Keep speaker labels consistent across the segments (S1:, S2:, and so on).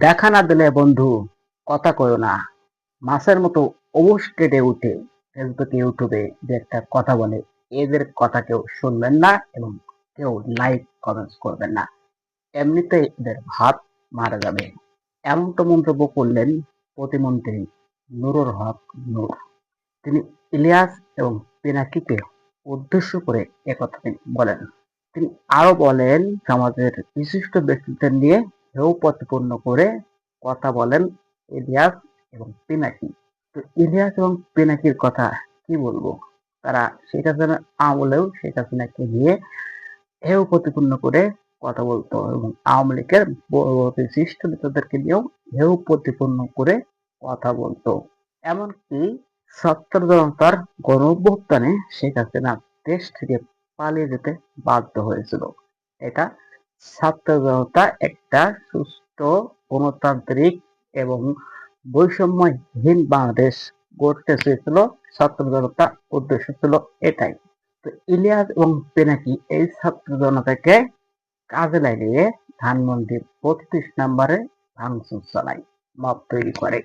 S1: দেখা না দিলে বন্ধু কথা কয়ো না, মাছের মতো অবশ কেটে উঠে ফেসবুকে ইউটিউবে যে একটা কথা বলে, এদের কথা কেউ শুনবেন না এবং কেউ লাইক কমেন্টস করবেন না, এমনিতেই এদের ভাত মারা যাবে। এমনটা মন্তব্য করলেন প্রতিমন্ত্রী নুরুল হক নূর। তিনি ইলিয়াস এবং পিনাকিকে উদ্দেশ্য করে একথা তিনি বলেন। তিনি আরো বলেন, সমাজের বিশিষ্ট ব্যক্তিদের নিয়ে হেয় প্রতিপন্ন করে কথা বলেন ইলিয়াস এবং পিনাকি। তো ইলিয়াস এবং পিনাকির কথা কি বলবো, তারা শেখ হাসিনা আমলেও শেখ হাসিনাকে নিয়ে হেয় প্রতিপন্ন করে কথা বলতো এবং আওয়ামী লীগের বড় বড় বিশিষ্ট নেতাদেরকে নিয়েও হেয় প্রতিপন্ন করে কথা বলতো। এমনকি ছাত্র জনতার গণ অভ্যুত্থানে শেখ হাসিনা দেশ থেকে পালিয়ে যেতে বাধ্য হয়েছিল। এটা ছাত্র জনতা একটা সুস্থ গণতান্ত্রিক এবং বৈষম্যহীন বাংলাদেশ গড়তে চেয়েছিল। ছাত্র জনতার উদ্দেশ্য ছিল এটাই। তো ইলিয়াস এবং পিনাকি এই ছাত্র জনতাকে কাজে লাগিয়ে ধানমন্ডির ৩২ নম্বরে ভাঙচুর চালায়, মব তৈরি করে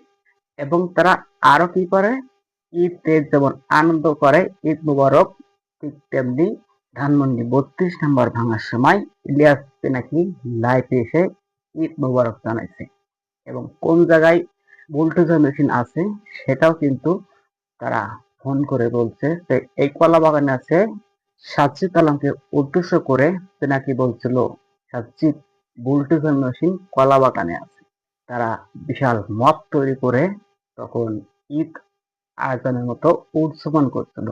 S1: এবং তারা আরো কি করে, ঈদে যেমন আনন্দ করে ঈদ মুবারক, ঠিক তেমনি ধানমন্ডি ৩২ নম্বর ভাঙার সময় ইলিয়াস পিনাকি লাইভে এসে ঈদ মুবারক জানাইছে এবং কোন জায়গায় বুলডোজার মেশিন আছে সেটাও কিন্তু তারা ফোন করে বলছে যে এই কলা বাগানে আছে। সাজ্জিদ আলমকে উদ্দেশ্য করে পিনাকি বলছিল, সাজ্জিদ, বুলডোজার মেশিন কলা বাগানে আছে। তারা বিশাল মব তৈরি করে তখন ঈদ আয়োজনের মতো উদযাপন করছিল।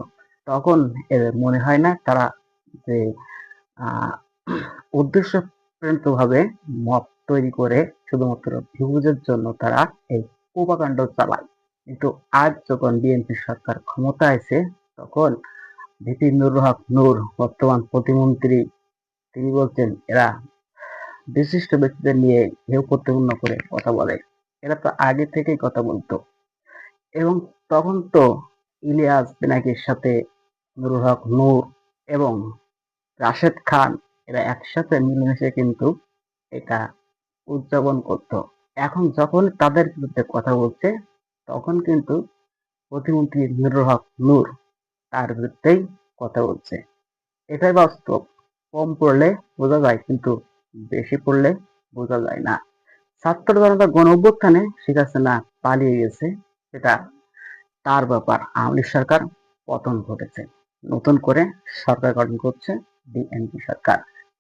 S1: তখন এদের মনে হয় না তারা যে আহ উদ্দেশ্য প্রেরিত ভাবে মব তৈরি করে শুধুমাত্র ভিউজের জন্য তারা এই প্রোপাগান্ড চালায়। কিন্তু আজ যখন বিএনপি সরকার ক্ষমতায় আছে, তখন ভিপি নুরুল হক নূর, বর্তমান প্রতিমন্ত্রী, তিনি বলছেন এরা বিশিষ্ট ব্যক্তিদের নিয়ে হেয় প্রতিপন্ন করে কথা বলে। এরা তো আগে থেকেই কথা বলতো এবং তখন তো ইলিয়াস পিনাকির সাথে নুরুল হক নূর এবং রাশেদ খান এরা একসাথে মিলেমিশে কিন্তু এটা উদযাপন করতো। এখন যখন তাদের বিরুদ্ধে কথা বলছে, তখন কিন্তু প্রতিমন্ত্রী নুরুল হক নূর তার বিরুদ্ধেই কথা বলছে। এটাই বাস্তব। কম পড়লে বোঝা যায় কিন্তু বেশি পড়লে বোঝা যায় না। ছাত্র জনতা গণ অভ্যুত্থানে শেখ হাসিনা পালিয়ে গেছে, সেটা তার ব্যাপার। আওয়ামী লীগ সরকার পতন ঘটেছে, নতুন করে সরকার গঠন করছে বিএনপি সরকার,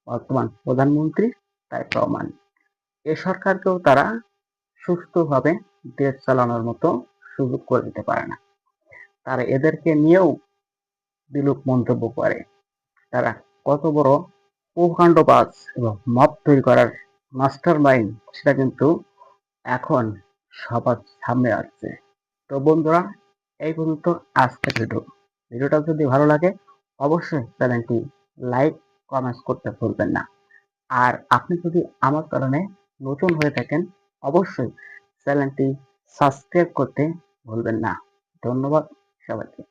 S1: বর্তমান প্রধানমন্ত্রী তারেক রহমান। এ সরকারকেও তারা সুস্থভাবে দেশ চালানোর মতো সুযোগ করে দিতে পারে না। তারা এদেরকে নিয়েও বিরূপ মন্তব্য করে। তারা কত বড় প্রকাণ্ডবাজ এবং মব তৈরি করার মাস্টার মাইন্ড, সেটা কিন্তু এখন সবার সামনে আসছে। তো বন্ধুরা, এই পর্যন্ত আজকের ভিডিওটা যদি ভালো লাগে অবশ্যই চ্যানেলটি লাইক কমেন্টস করতে ভুলবেন না। আর আপনি যদি আমার চ্যানেলে নতুন হয়ে থাকেন অবশ্যই চ্যানেলটি সাবস্ক্রাইব করতে ভুলবেন না। ধন্যবাদ সবাইকে।